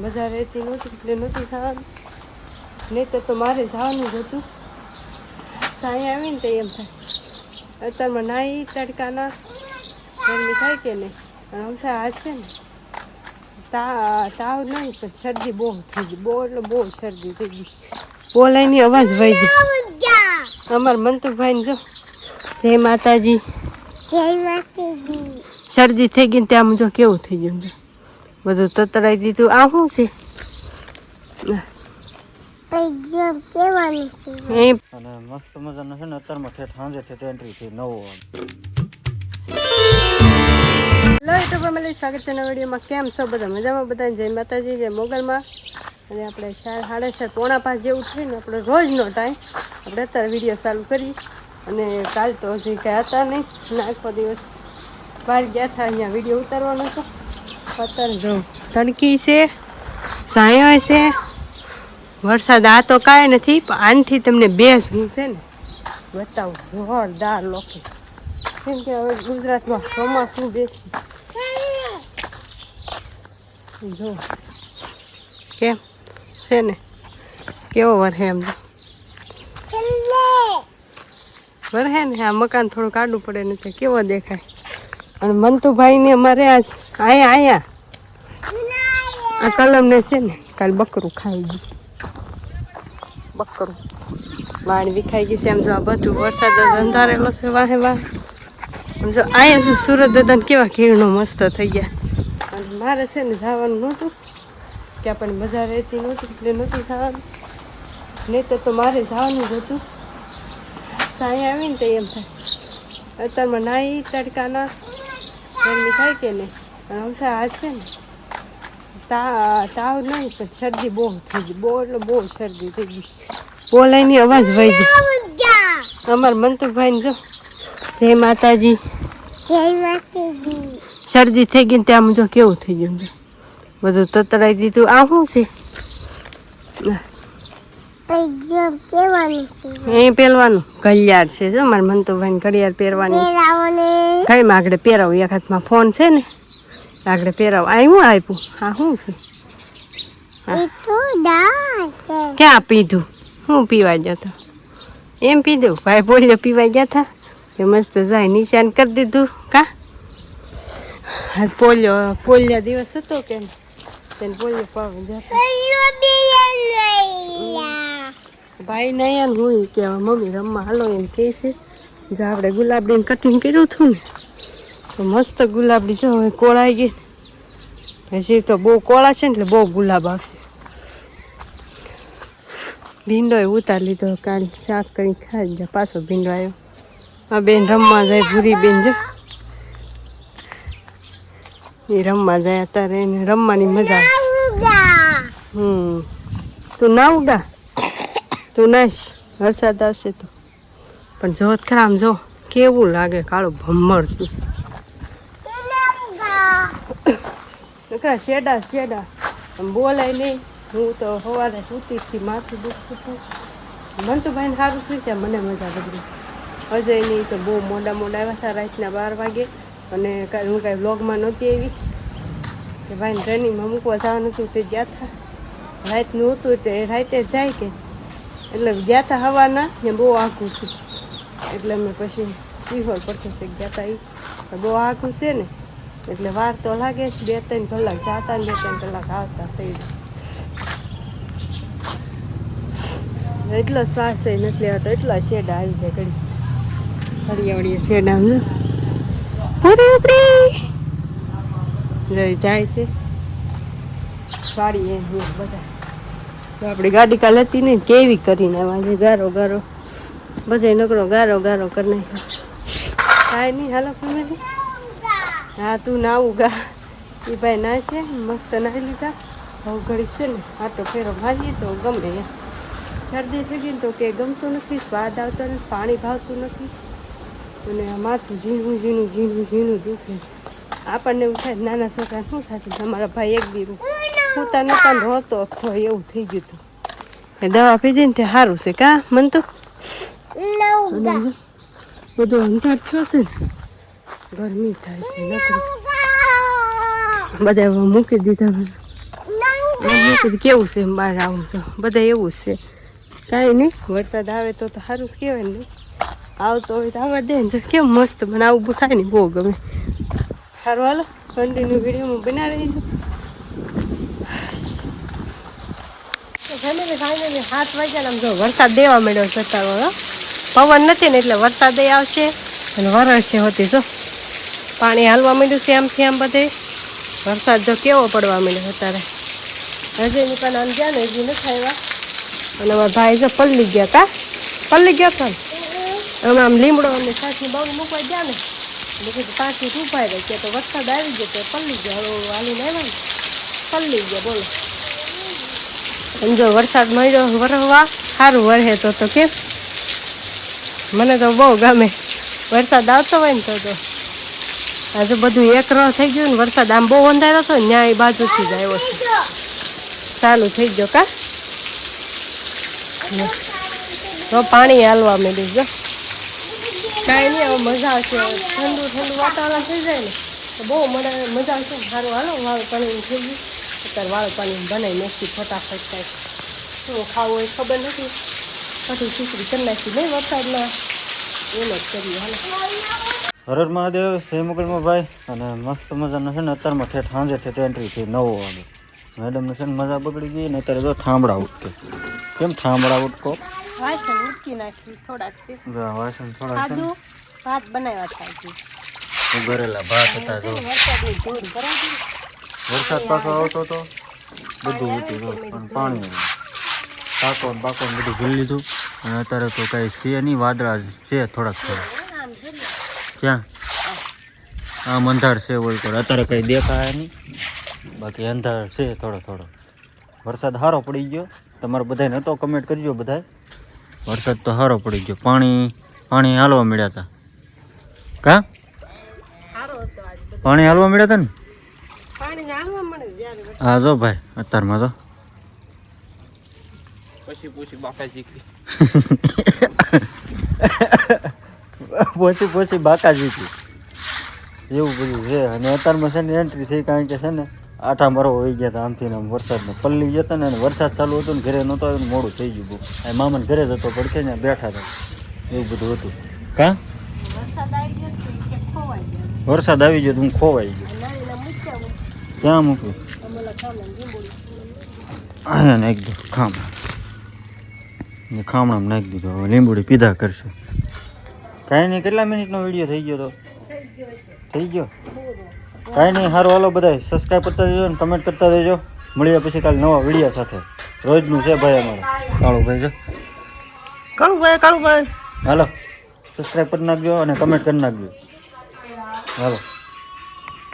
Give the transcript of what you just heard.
મજા રહેતી નહોતી એટલે નહોતું જવાનું, નહીં તો મારે જવાનું જ હતું. સાંઈ આવીને તો એમ થાય અત્યારમાં નાહી તડકાના ગરમી થાય કે નહીં. અને આમ થાય આજ છે ને તાવ નહીં પણ શરદી બહુ થઈ ગઈ, બહુ એટલે બહુ શરદી થઈ ગઈ. બોલાયની અવાજ વહી ગઈ. અમારા મંતુભાઈને જો જય માતાજી. શરદી થઈ ગઈ ને ત્યાં જો કેવું થઈ ગયું, બધું તતડાઈ દીધું. આ શું છે? અને મસ્ત મજાનો છે ને અત્યારમાં ઠેઠ સાંજે ઠેઠ એન્ટ્રી થઈ 9 વાગે. હેલો યુટ્યુબ ફેમિલી, સ્વાગત છે નવા વિડીયોમાં. કેમ છો બધા? મજામાં? બધા જય માતાજી, જય મોગલમાં. અને આપણે 4:30 પોણા 5 જેવું થયું ને આપણે રોજનો ટાઈમ આપણે અત્યારે વિડીયો ચાલુ કરી. અને કાલ તો હજી કાંઈ હતા નહીં અને આખો દિવસ બહાર ગયા હતા, અહીંયા વિડીયો ઉતારવાનો હતો. અત્યારે જો તડકી છે, સાયો છે, વરસાદ આ તો કાંઈ નથી. પણ આનથી તમને બેસ હું છે ને બતાવું જોરદાર લોકો, કેમ કે હવે ગુજરાતમાં ચોમાસું બેસી જો કેમ છે ને કેવો વરહે એમ વરહે ને. આ મકાન થોડું કાઢવું પડે ને તો કેવો દેખાય. અને મંતુભાઈને અમારે આજ અહીંયા આ કલમને છે ને કાલ બકરું ખાઈ ગયું, બકરું વાણ વિખાઈ ગઈ છે. એમ જો આ બધું વરસાદ અંધારેલો છે વાહે વાહ. જો અહીંયા છે સુરત દાદાને કેવા કિરણો મસ્ત થઈ ગયા. અને મારે છે ને જવાનું નહોતું કે આપણને મજા રહેતી નહોતી એટલે નહોતું જવાનું, નહીં તો મારે જવાનું જ હતું. સાંઈ આવીને તો એમ થાય અત્યારમાં નાહી તડકાના ગરમી થાય કે નહીં. અને આમ થાય આજ છે ને તાવ નહીં પણ શરદી બહુ થઈ ગઈ, બહુ એટલે બહુ શરદી થઈ ગઈ. બોલાયની અવાજ વહી ગઈ. અમારા મંતુભાઈને જો જય માતાજી. શરદી થઈ ગઈ ને ત્યાં જો કેવું થઈ ગયું, બધું તતડાઈ દીધું. આ શું છે? એ પહેરવાનું ઘડિયાળ છે જો મારા મંતુભાઈને ઘડિયાળ પહેરવાની. કઈ આગળ પહેરાવું, એક હાથમાં ફોન છે ને આગળ પહેરાવું. આ શું આપ્યું? આ શું છે? ક્યાં પીધું? શું પીવા ગયા હતા? એમ પીધું? ભાઈ બોલ્યો પીવા ગયા હતા એ મસ્ત જાય નિશાન કરી દીધું. કા આજ પોલિયો દિવસ હતો કે તેને પોલિયો પાવા જતા ભાઈ ને અહીંયા હું કે મમ્મી રમવા હાલો એમ કહે છે. જો આપણે ગુલાબડીને કટિંગ કર્યું હતું ને તો મસ્ત ગુલાબડી જો હવે કોળાઈ ગઈ. હજી તો બહુ કોળા છે ને એટલે બહુ ગુલાબ આવશે. ભીંડો એ ઉતારી લીધો, કાલ શાક કરી ખાઈ જાય. પાછો ભીંડો આવ્યો. આ બેન રમવા જાય, ભૂરી બેન જો એ રમવા જાય. અત્યારે એને રમવાની મજા આવે. તું ના ઉગા, તું નાશ વરસાદ આવશે તો. પણ જોત ખરા આમ જો કેવું લાગે કાળું ભમરતું. શેડા શેડા આમ બોલાય નહીં. હું તો સવારે સૂતીથી માથું દુખતું હતું. મંતુભાઈને સારું થઈ જાય, મને મજા બધી. અજય નહીં તો બહુ મોડા આવ્યા હતા રાતના 12 વાગે. અને હું કાંઈ વ્લોગમાં નહોતી આવી કે ભાઈને ટ્રેનિંગમાં મૂકવા જવાનું હતું તે ગયા હતા. રાતનું હતું તે રાતે જાય કે એટલે ગયા હતા હવાના ને બહુ આખું છે એટલે અમે પછી સિહોર પડખે છે ગયા હતા. એ બહુ આખું છે ને એટલે વાર તો લાગે 2-3 કલાક જતા ને 2-3 કલાક આવતા થઈ જાય. એટલો શ્વાસ નથી લેવાતો, એટલા શેડા આવી જાય ઘડી હળિયાવળીએ શેડા પૂરી જાય છે વાડીએ બધા. તો આપણી ગાડી કાલ હતી ને કેવી કરીને આજે ગારો ગારો બધે નકરો ગારો ગારો કરી નાખ્યો. કાંઈ નહીં હાલો ફેમિલી. હા તું નાવું ગા એ ભાઈ ના છે મસ્ત નાહી લીધા. હવે ઘડીક છે ને આટો ફેરો મારીએ તો ગમે. શરદી થઈ ગઈ ને તો કે ગમતું નથી, સ્વાદ આવતો નથી, પાણી ભાવતું નથી. અને આ માથું ઝીણું ઝીણું ઝીણું ઝીણું દુખે. આપણને એવું થાય નાના છોકરાને શું થતું. અમારા ભાઈ એક દી હોતા નતા ને રોતો હોય એવું થઈ ગયું હતું. એ દવા પીધી ને તે સારું છે કા મન તો બધું અંધાર થયો છે ને ગરમી થાય છે નકરી. બધા મૂકી દીધા મેં કીધું કેવું છે એમ બહાર આવું છું બધા એવું જ છે કાંઈ નહીં વરસાદ આવે તો સારું જ કહેવાય ને આવતો હોય તો આવવા દે ને જો કેમ મસ્ત મને આવું થાય ને બહુ ગમે સારું હાલો કન્ટિન્યુ વિડીયોમાં બનાવી દઈશું ફેમિલી ફાઇનલી 7 વાગ્યા આમ જો વરસાદ દેવા માંડ્યો છે અત્યારે પવન નથી ને એટલે વરસાદ આવશે અને વરસશે હોતી જો પાણી હાલવા માંડ્યું છે આમથી આમ બધે વરસાદ જો કેવો પડવા માંડ્યો અત્યારે હજી ની પણ આમ ગયા ને હજી નથી આવ્યા અને અમારા ભાઈ જો પલ્લી ગયા તા પલ્લી ગયા હતા ને અમે આમ લીમડો અને સાથી બગ મૂકવા ગયા ને કીધું પાછી ઉભાઈ રહી ગયા તો વરસાદ આવી ગયો તો પલ્લી ગયા હવે હાલીને આવ્યા ને પલ્લી ગયા બોલો અને જો વરસાદ મળ્યો વરસવા સારું વરસે તો કેમ મને તો બહુ ગમે વરસાદ આવતો હોય ને તો આજે બધું એકરો થઈ ગયું ને વરસાદ આમ બહુ અંધારો હતો ને ત્યાં એ બાજુથી જ આવ્યો છે ચાલુ થઈ ગયો કા તો પાણી હાલવા માંડ્યું જો કાંઈ નહીં હવે મજા આવશે ઠંડુ ઠંડુ વાતાવરણ થઈ જાય ને તો બહુ મજા આવશે સારું હાલો વાળું પાણી થઈ ગયું અત્યારે વાળું પાણી બનાવી નાખી ફટાફટ કાંઈ શું ખાવું હોય ખબર નથી પછી ખીચડી કરી નાખી નહીં વરસાદમાં એમ જ કરીએ હાલો હરર મહાદેવ જય મોગલમાં ભાઈ અને મસ્ત મજાનો છે ને અત્યારમાં ઠેઠ સાંજે ઠેઠ એન્ટ્રી થઈ 9 વાગે મેડમને છે ને મજા બગડી ગઈ ને અત્યારે તો ઠામડા ઉઠકે કેમ ઠામડા ઉઠકો વાસણ ઉટકી નાખી થોડાક છે વાસણ થોડા આદુ ભાત બનાવ્યા થાય છે ઉગરેલા ભાત હતા જો વરસાદની ધૂળ ભરાઈ વરસાદ પાછો આવતો તો બધું ઉઠી ગયું પણ પાણી પાકો ને બધું ભૂલી લીધું અને અત્યારે તો કાંઈ છે નહીં વાદળા છે થોડાક ક્યાં આમ અંધાર છે હોય તો અત્યારે કંઈ દેખાય નહીં બાકી અંધાર છે થોડો વરસાદ સારો પડી ગયો તમારે બધાને તો કમેન્ટ કરજો બધાય વરસાદ તો સારો પડી ગયો પાણી હાલવા મળ્યા હતા કા પાણી હાલવા મળ્યા હતા ને હા જો ભાઈ અત્યારમાં તો પછી બાકા જીકી પછી બાકા જીકી એવું બધું છે અને અત્યારમાં છે ને એન્ટ્રી થઈ કારણ કે છે ને આઠા મરો હોઈ ગયા હતા આમથી આમ વરસાદને પલ્લી જતા ને વરસાદ ચાલુ હતો ને ઘરે નહોતો આવ્યો મોડું થઈ ગયું બહુ આ મામાને ઘરે જતો પડશે ને બેઠા હતા એવું બધું હતું કા વરસાદ આવી ગયો તો હું ખોવાઈ ગયો ક્યાં મૂક્યું અહીંયા નાખી દો ખામણામાં નાખી દીધો હવે લીંબુડી પીધા કરશે કાંઈ નહીં કેટલા મિનિટનો વિડીયો થઈ ગયો તો થઈ ગયો કાંઈ નહીં સારું હાલો બધા સબસ્ક્રાઈબ કરતા રહેજો ને કમેન્ટ કરતા રહેજો મળીએ પછી કાલે નવા વિડીયો સાથે રોજનું છે ભાઈ અમારે કાળુભાઈ જો કાળુભાઈ હાલો સબસ્ક્રાઈબ કરી નાખજો અને કમેન્ટ કરી નાખજો હાલો